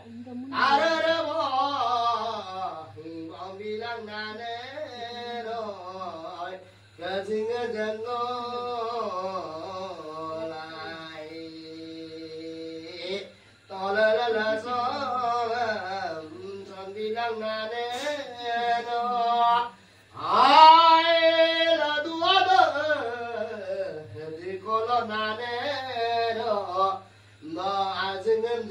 Ararabo bom bilang nane rồi cả sinh dân lại to la so son bilang nane rồi ai là đua đó thì có lo nane rồi mà ai sinh dân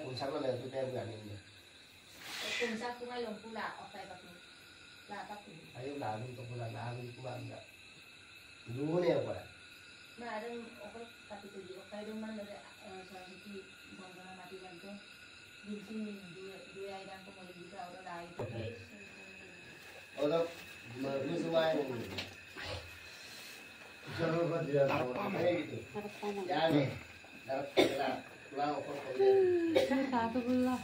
cùng sắc là tôi đem gần mình cùng sắc cũng ai lồng cu lạ ở phải bạc là bạc ayo là mình tôi là mình cũng làm đượcรู้เนี่ยกว่า mà đừng ở cái tapi tu juga kai dong man ada salah satu bangga mati kan tu di sini dua ai dan pemain juga orang lain orang bersuai kalau dia gitu ya nih dapat Wow, kok kayak Astagfirullah.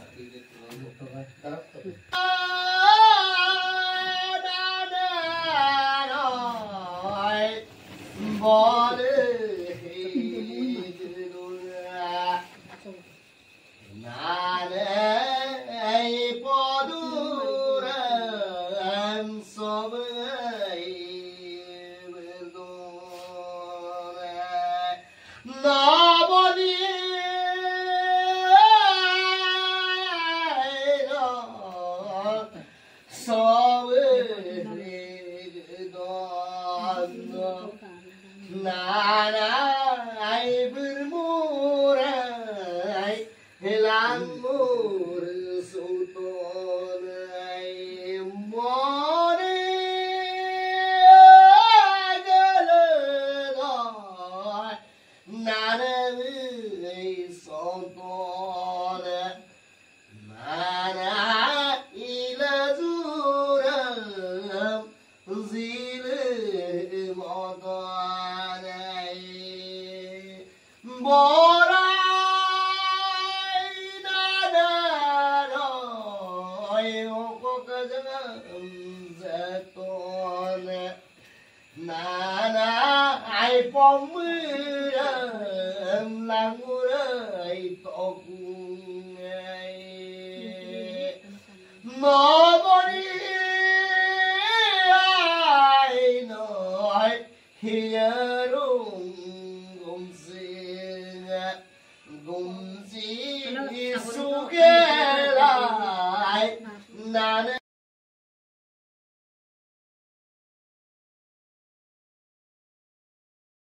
Nanai bermurai langmur sutonai more galedai nanai sontone mana ilazuram zile modanai borai nadaroi okokajam zatone nana ai pomuram langurai tokungai nobody I know here gum sing gum